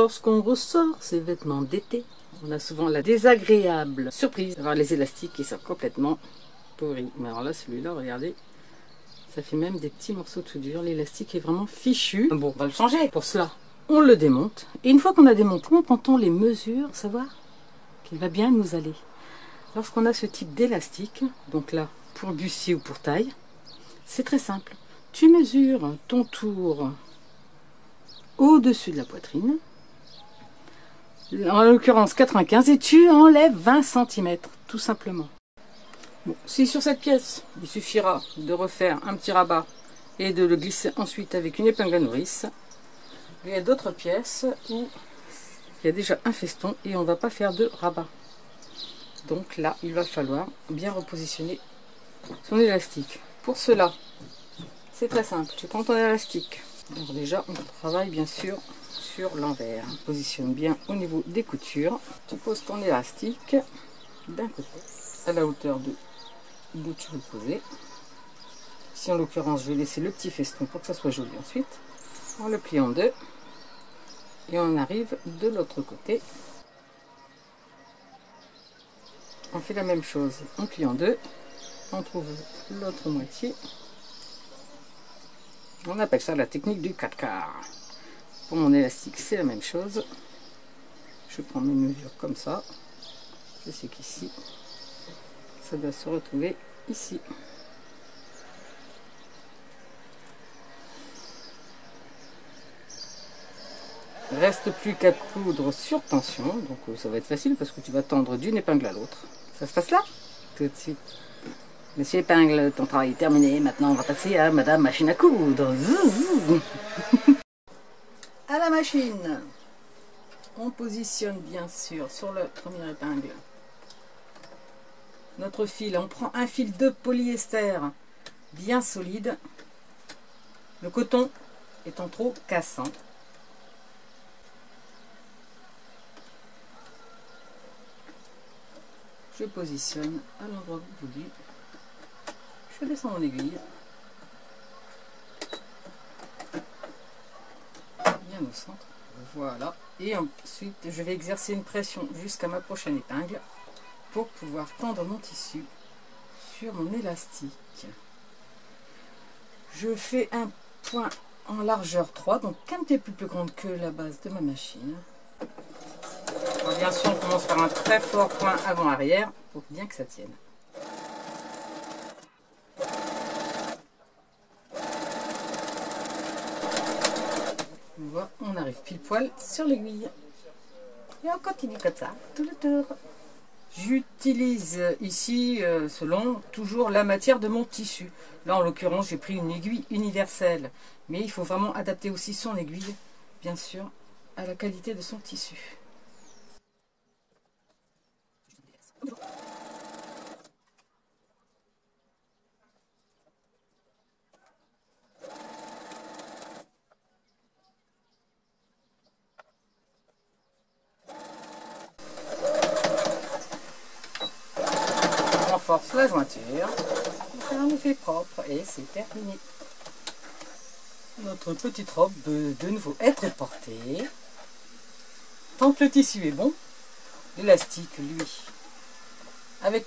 lorsqu'on ressort ses vêtements d'été, on a souvent la désagréable surprise d'avoir les élastiques qui sont complètement pourris. Mais alors là, celui-là, regardez, ça fait même des petits morceaux tout durs. L'élastique est vraiment fichu. Bon, on va le changer. Pour cela, on le démonte. Et une fois qu'on a démonté, comment prend-on les mesures, savoir qu'il va bien nous aller? Lorsqu'on a ce type d'élastique, donc là, pour bustier ou pour taille, c'est très simple. Tu mesures ton tour au-dessus de la poitrine, en l'occurrence 95, et tu enlèves 20 cm, tout simplement. Bon, si sur cette pièce, il suffira de refaire un petit rabat et de le glisser ensuite avec une épingle à nourrice, il y a d'autres pièces où il y a déjà un feston et on ne va pas faire de rabat. Donc là, il va falloir bien repositionner son élastique. Pour cela, c'est très simple. Tu prends ton élastique. Alors déjà, on travaille bien sûr sur l'envers. Positionne bien au niveau des coutures. Tu poses ton élastique d'un côté, à la hauteur d'où tu veux le poser. Ici, en l'occurrence, je vais laisser le petit feston pour que ça soit joli ensuite. On le plie en deux. Et on arrive de l'autre côté. On fait la même chose. On plie en deux. On trouve l'autre moitié. On appelle ça la technique du 4/4. Pour mon élastique, c'est la même chose. Je prends mes mesures comme ça. Je sais qu'ici, ça doit se retrouver ici. Reste plus qu'à coudre sur tension. Donc ça va être facile parce que tu vas tendre d'une épingle à l'autre. Ça se passe là? Tout de suite. Monsieur Épingle, ton travail est terminé. Maintenant, on va passer à Madame Machine à coudre. À la machine. On positionne bien sûr sur la première épingle notre fil. On prend un fil de polyester bien solide. Le coton étant trop cassant. Je positionne à l'endroit voulu. Je descends mon aiguille. Bien au centre. Voilà. Et ensuite, je vais exercer une pression jusqu'à ma prochaine épingle pour pouvoir tendre mon tissu sur mon élastique. Je fais un point en largeur 3, donc un petit peu plus grande que la base de ma machine. Alors bien sûr, on commence par un très fort point avant-arrière pour bien que ça tienne. On arrive pile poil sur l'aiguille. Et on continue comme ça, tout le tour. J'utilise ici, selon toujours la matière de mon tissu. Là, en l'occurrence, j'ai pris une aiguille universelle. Mais il faut vraiment adapter aussi son aiguille, bien sûr, à la qualité de son tissu. On renforce la jointure, on le fait propre et c'est terminé. Notre petite robe peut de nouveau être portée. Tant que le tissu est bon, l'élastique, lui, avec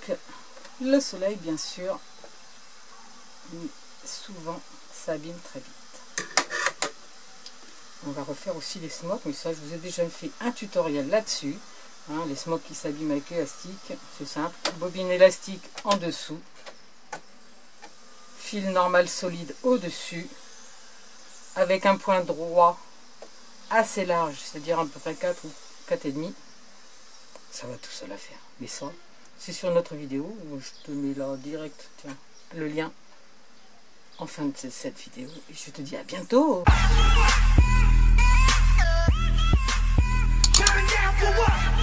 le soleil, bien sûr, souvent s'abîme très vite. On va refaire aussi les smocks, mais ça, je vous ai déjà fait un tutoriel là-dessus. Hein, les smocks qui s'abîment avec l'élastique, c'est simple. Bobine élastique en dessous. Fil normal solide au-dessus. Avec un point droit assez large, c'est-à-dire à peu près 4 ou 4,5. Ça va tout seul à faire. Mais ça, c'est sur notre vidéo. Je te mets là direct, tiens, le lien en fin de cette vidéo. Et je te dis à bientôt. Turn down for what?